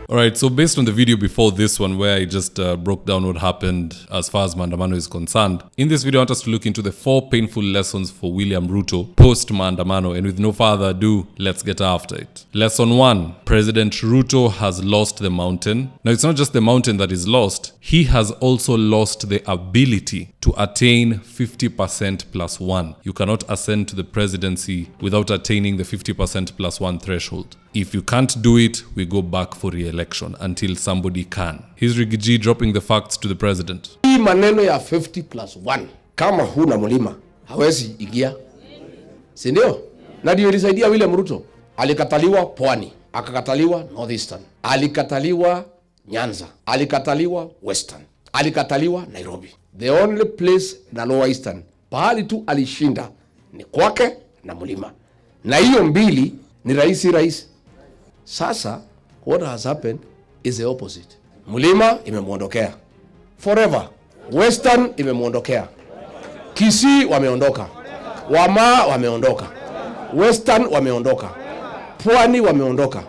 Alright, so based on the video before this one where I just broke down what happened as far as Maandamano is concerned, in this video I want us to look into the 4 painful lessons for William Ruto post Maandamano, and with no further ado, let's get after it. Lesson 1. President Ruto has lost the mountain. Now it's not just the mountain that is lost, he has also lost the ability to attain 50% plus 1. You cannot ascend to the presidency without attaining the 50% plus 1 threshold. If you can't do it, we go back for re-election until somebody can. Here's Rigiji dropping the facts to the president. Hii maneno ya 50 plus 1, kama huna mlima, hawezi ingia. Si ndio? Na ndio ilisaidia William Ruto. Alikataliwa Pwani, akakataliwa Northeastern, alikataliwa Nyanza, alikataliwa Western, alikataliwa Nairobi. The only place na Lower Eastern, pahali tu alishinda ni kwake na mlima. Na hiyo mbili ni rais. Sasa what has happened is the opposite. Mlima imemuondokea forever, Western imemuondokea, Kisii wameondoka, Wama wameondoka, Western wameondoka, Pwani wameondoka.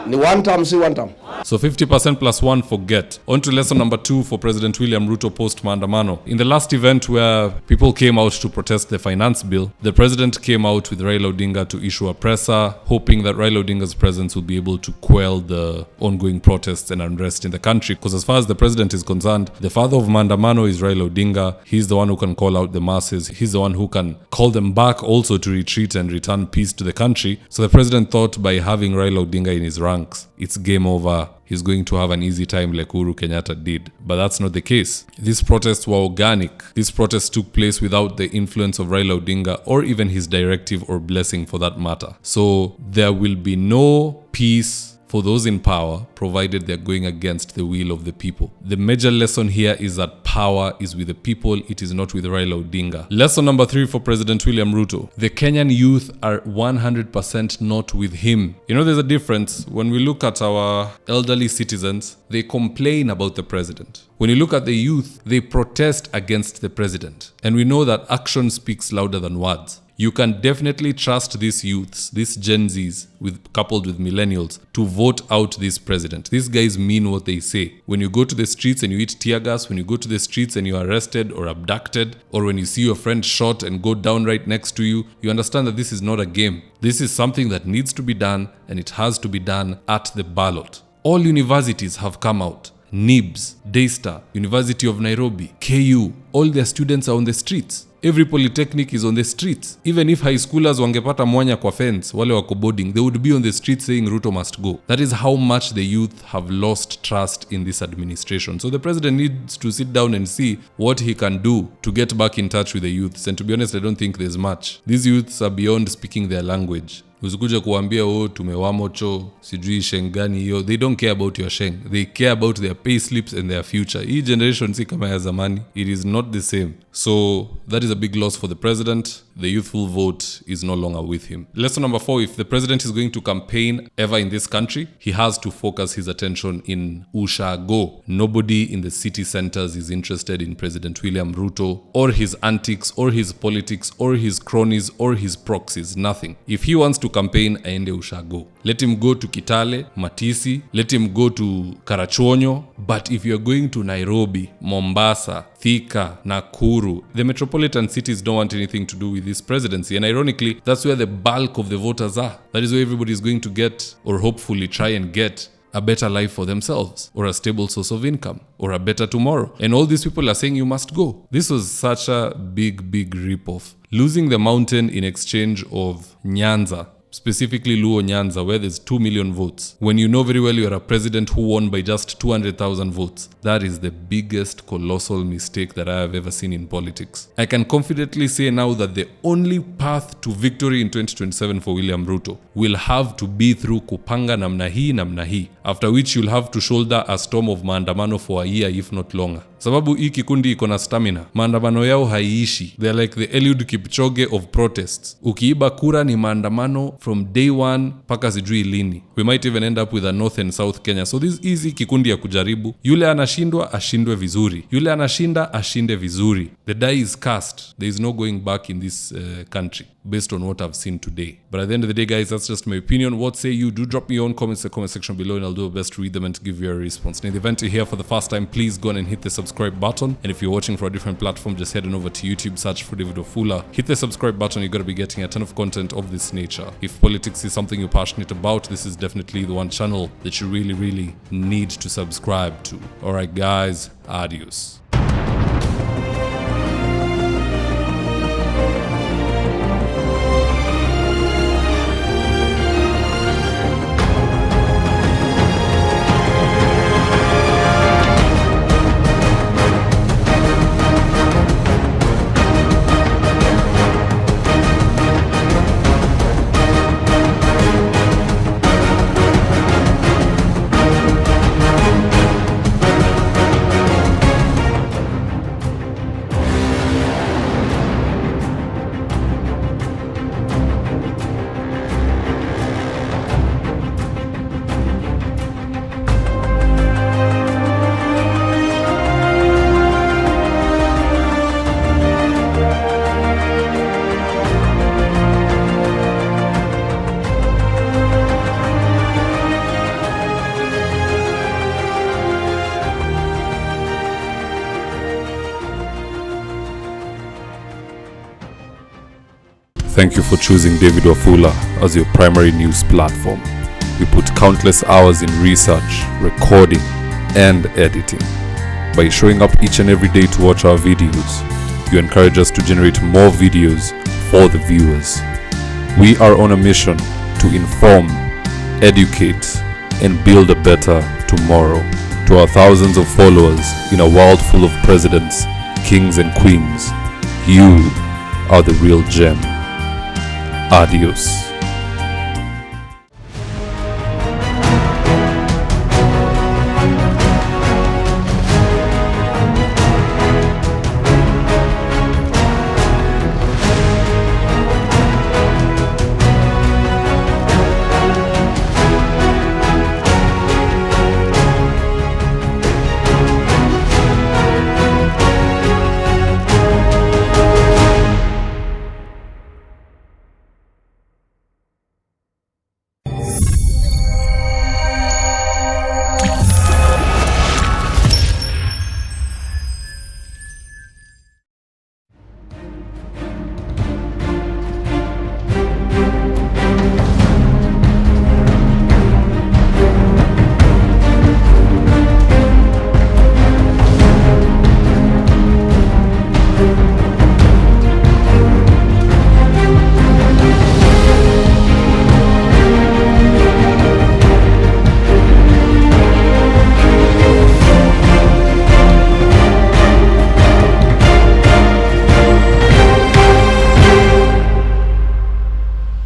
Ni one term, si one term. So 50% plus 1, forget. On to lesson number 2 for President William Ruto post Maandamano. In the last event where people came out to protest the finance bill, the president came out with Raila Odinga to issue a presser, hoping that Raila Odinga's presence will be able to quell the ongoing protests and unrest in the country. Because as far as the president is concerned, the father of Maandamano is Raila Odinga. He's the one who can call out the masses. He's the one who can call them back also to retreat and return peace to the country. So the president thought by having Raila Odinga in his ranks, it's game over. He's going to have an easy time like Uhuru Kenyatta did. But that's not the case. These protests were organic. These protests took place without the influence of Raila Odinga or even his directive or blessing for that matter. So there will be no peace for those in power, provided they're going against the will of the people. The major lesson here is that power is with the people, it is not with Raila Odinga. Lesson number 3 for President William Ruto. The Kenyan youth are 100% not with him. You know, there's a difference. When we look at our elderly citizens, they complain about the president. When you look at the youth, they protest against the president. And we know that action speaks louder than words. You can definitely trust these youths, these Gen Zs, coupled with millennials, to vote out this president. These guys mean what they say. When you go to the streets and you eat tear gas, when you go to the streets and you are arrested or abducted, or when you see your friend shot and go down right next to you, you understand that this is not a game. This is something that needs to be done, and it has to be done at the ballot. All universities have come out. NIBS, Daystar, University of Nairobi, KU, all their students are on the streets. Every polytechnic is on the streets. Even if high schoolers wangepata mwanya kwa fence, wale wako boarding, they would be on the streets saying Ruto must go. That is how much the youth have lost trust in this administration. So the president needs to sit down and see what he can do to get back in touch with the youths. And to be honest, I don't think there's much. These youths are beyond speaking their language. Usikuja kuambia tumewamocho sijui shengani hiyo. They don't care about your sheng. They care about their pay slips and their future. Hii generation si kama ya zamani. It is not the same. So that is a big loss for the president. The youthful vote is no longer with him. Lesson number 4, if the president is going to campaign ever in this country, he has to focus his attention in Ushago. Nobody in the city centers is interested in President William Ruto or his antics or his politics or his cronies or his proxies. Nothing. If he wants to campaign, aende Ushago. Let him go to Kitale, Matisi, let him go to Karachuonyo. But if you're going to Nairobi, Mombasa, Thika, Nakuru, the metropolitan cities don't want anything to do with this presidency. And ironically, that's where the bulk of the voters are. That is where everybody is going to get, or hopefully try and get, a better life for themselves, or a stable source of income, or a better tomorrow. And all these people are saying you must go. This was such a big rip-off. Losing the mountain in exchange of Nyanza, specifically Luo Nyanza, where there's 2 million votes, when you know very well you're a president who won by just 200,000 votes. That is the biggest colossal mistake that I have ever seen in politics. I can confidently say now that the only path to victory in 2027 for William Ruto will have to be through kupanga namna hii, after which you'll have to shoulder a storm of maandamano for a year if not longer. Sababu hii kikundi iko na stamina. Maandamano yao haiishi. They're like the Eliud Kipchoge of protests. Ukiiba kura ni maandamano from day one paka sijui lini. We might even end up with a North and South Kenya. So this easy kikundi ya kujaribu. Yule anashindwa ashindwe vizuri. Yule anashinda ashinde vizuri. The die is cast. There is no going back in this country. based on what I've seen today. But at the end of the day, guys, that's just my opinion. What say you? Do drop me your own comments in the comment section below, and I'll do my best to read them and to give you a response. And in the event you're here for the first time, please go on and hit the subscribe button. And if you're watching for a different platform, just head on over to YouTube, search for David Wafula. Hit the subscribe button. You're going to be getting a ton of content of this nature. If politics is something you're passionate about, this is definitely the one channel that you really need to subscribe to. Alright guys, adios. Thank you for choosing David Wafula as your primary news platform. We put countless hours in research, recording, and editing. By showing up each and every day to watch our videos, you encourage us to generate more videos for the viewers. We are on a mission to inform, educate, and build a better tomorrow. To our thousands of followers in a world full of presidents, kings, and queens, you are the real gem. Adios.